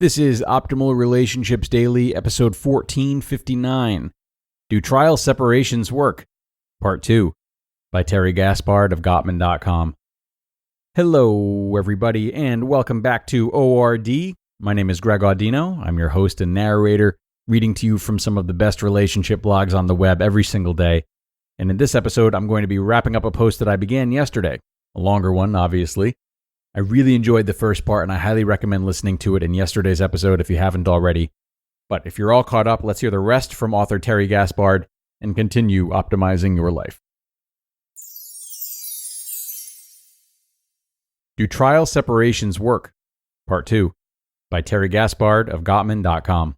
This is Optimal Relationships Daily, episode 1459. Do Trial Separations Work? Part 2, by Terry Gaspard of Gottman.com. Hello, everybody, and welcome back to ORD. My name is Greg Audino. I'm your host and narrator, reading to you from some of the best relationship blogs on the web every single day. And in this episode, I'm going to be wrapping up a post that I began yesterday. A longer one, obviously. I really enjoyed the first part, and I highly recommend listening to it in yesterday's episode if you haven't already. But if you're all caught up, let's hear the rest from author Terry Gaspard and continue optimizing your life. Do Trial Separations Work? Part 2, by Terry Gaspard of Gottman.com.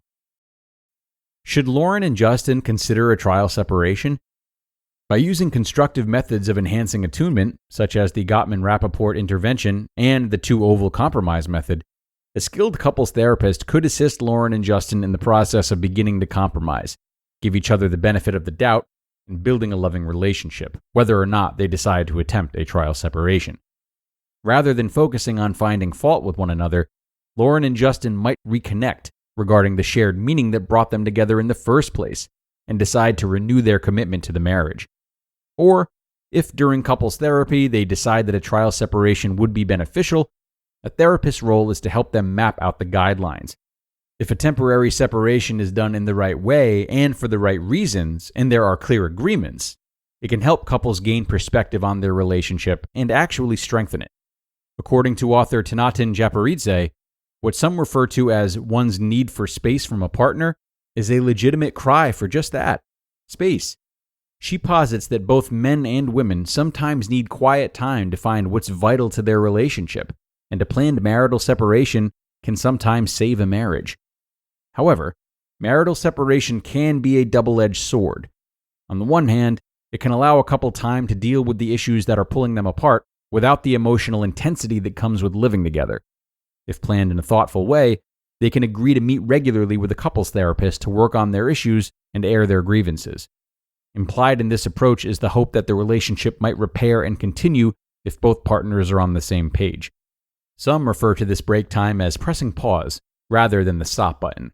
Should Lauren and Justin consider a trial separation? By using constructive methods of enhancing attunement, such as the Gottman-Rappaport intervention and the two-oval compromise method, a skilled couples therapist could assist Lauren and Justin in the process of beginning to compromise, give each other the benefit of the doubt, and building a loving relationship, whether or not they decide to attempt a trial separation. Rather than focusing on finding fault with one another, Lauren and Justin might reconnect regarding the shared meaning that brought them together in the first place, and decide to renew their commitment to the marriage. Or, if during couples therapy they decide that a trial separation would be beneficial, a therapist's role is to help them map out the guidelines. If a temporary separation is done in the right way and for the right reasons, and there are clear agreements, it can help couples gain perspective on their relationship and actually strengthen it. According to author Tanatin Japaridze, what some refer to as one's need for space from a partner is a legitimate cry for just that, space. She posits that both men and women sometimes need quiet time to find what's vital to their relationship, and a planned marital separation can sometimes save a marriage. However, marital separation can be a double-edged sword. On the one hand, it can allow a couple time to deal with the issues that are pulling them apart without the emotional intensity that comes with living together. If planned in a thoughtful way, they can agree to meet regularly with a couples therapist to work on their issues and air their grievances. Implied in this approach is the hope that the relationship might repair and continue if both partners are on the same page. Some refer to this break time as pressing pause rather than the stop button.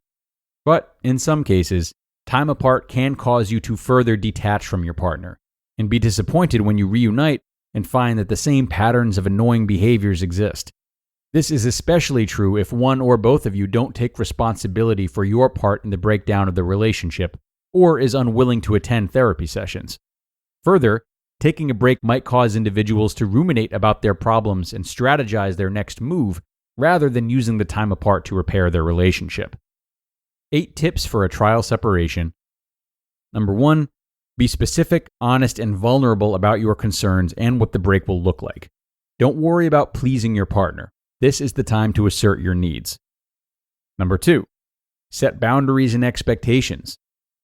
But in some cases, time apart can cause you to further detach from your partner and be disappointed when you reunite and find that the same patterns of annoying behaviors exist. This is especially true if one or both of you don't take responsibility for your part in the breakdown of the relationship or is unwilling to attend therapy sessions. Further, taking a break might cause individuals to ruminate about their problems and strategize their next move rather than using the time apart to repair their relationship. 8 tips for a trial separation. Number 1, be specific, honest, and vulnerable about your concerns and what the break will look like. Don't worry about pleasing your partner. This is the time to assert your needs. Number 2, set boundaries and expectations.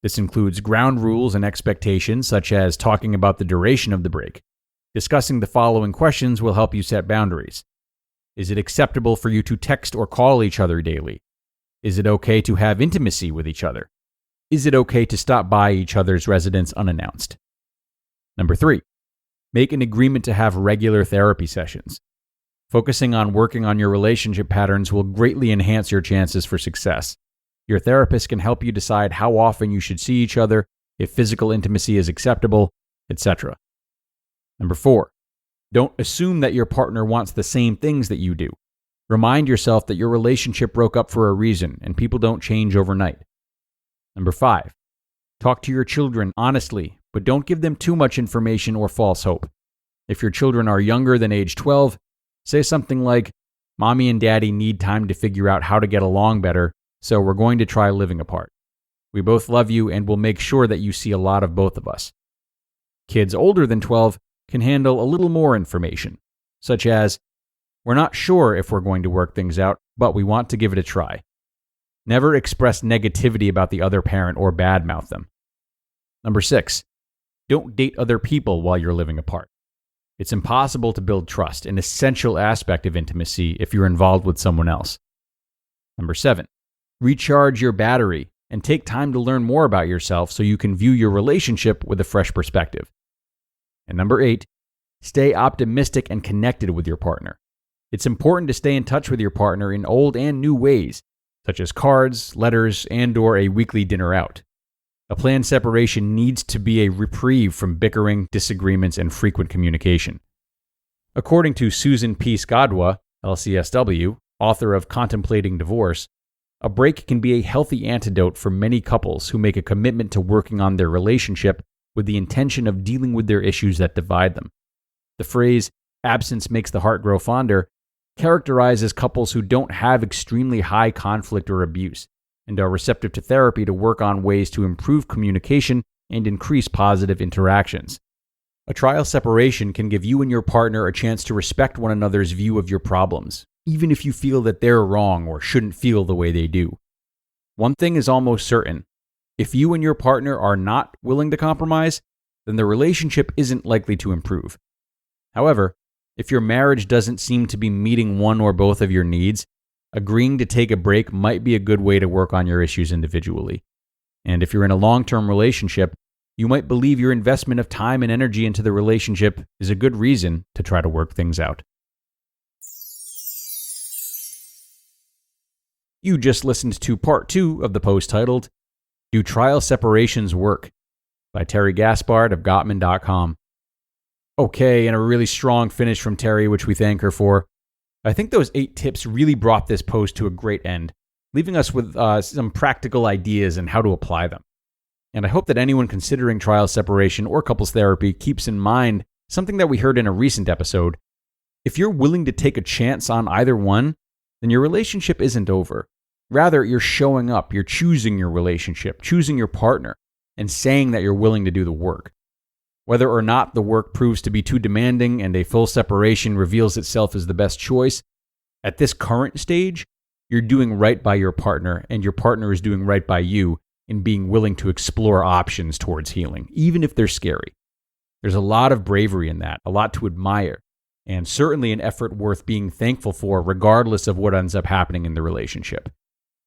This includes ground rules and expectations, such as talking about the duration of the break. Discussing the following questions will help you set boundaries. Is it acceptable for you to text or call each other daily? Is it okay to have intimacy with each other? Is it okay to stop by each other's residence unannounced? Number 3, make an agreement to have regular therapy sessions. Focusing on working on your relationship patterns will greatly enhance your chances for success. Your therapist can help you decide how often you should see each other, if physical intimacy is acceptable, etc. Number 4, don't assume that your partner wants the same things that you do. Remind yourself that your relationship broke up for a reason and people don't change overnight. Number 5, talk to your children honestly, but don't give them too much information or false hope. If your children are younger than age 12, say something like, "Mommy and Daddy need time to figure out how to get along better, so we're going to try living apart. We both love you and will make sure that you see a lot of both of us." Kids older than 12 can handle a little more information, such as, "We're not sure if we're going to work things out, but we want to give it a try." Never express negativity about the other parent or badmouth them. Number 6, don't date other people while you're living apart. It's impossible to build trust, an essential aspect of intimacy, if you're involved with someone else. Number 7, recharge your battery and take time to learn more about yourself so you can view your relationship with a fresh perspective. And number 8, stay optimistic and connected with your partner. It's important to stay in touch with your partner in old and new ways. such as cards, letters, and/or a weekly dinner out. A planned separation needs to be a reprieve from bickering, disagreements, and frequent communication. According to Susan P. Skodwa, LCSW, author of Contemplating Divorce, a break can be a healthy antidote for many couples who make a commitment to working on their relationship with the intention of dealing with their issues that divide them. The phrase, "absence makes the heart grow fonder," characterizes couples who don't have extremely high conflict or abuse and are receptive to therapy to work on ways to improve communication and increase positive interactions. A trial separation can give you and your partner a chance to respect one another's view of your problems, even if you feel that they're wrong or shouldn't feel the way they do. One thing is almost certain. If you and your partner are not willing to compromise, then the relationship isn't likely to improve. However, if your marriage doesn't seem to be meeting one or both of your needs, agreeing to take a break might be a good way to work on your issues individually. And if you're in a long-term relationship, you might believe your investment of time and energy into the relationship is a good reason to try to work things out. You just listened to part 2 of the post titled, "Do Trial Separations Work?" by Terry Gaspard of Gottman.com. Okay, and a really strong finish from Terry, which we thank her for. I think those 8 tips really brought this post to a great end, leaving us with some practical ideas and how to apply them. And I hope that anyone considering trial separation or couples therapy keeps in mind something that we heard in a recent episode. If you're willing to take a chance on either one, then your relationship isn't over. Rather, you're showing up, you're choosing your relationship, choosing your partner, and saying that you're willing to do the work. Whether or not the work proves to be too demanding and a full separation reveals itself as the best choice, at this current stage, you're doing right by your partner, and your partner is doing right by you in being willing to explore options towards healing, even if they're scary. There's a lot of bravery in that, a lot to admire, and certainly an effort worth being thankful for regardless of what ends up happening in the relationship.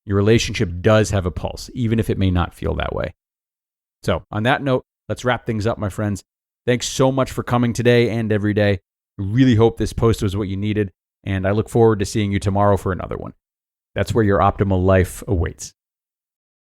Your relationship does have a pulse, even if it may not feel that way. So, on that note, let's wrap things up, my friends. Thanks so much for coming today and every day. I really hope this post was what you needed, and I look forward to seeing you tomorrow for another one. That's where your optimal life awaits.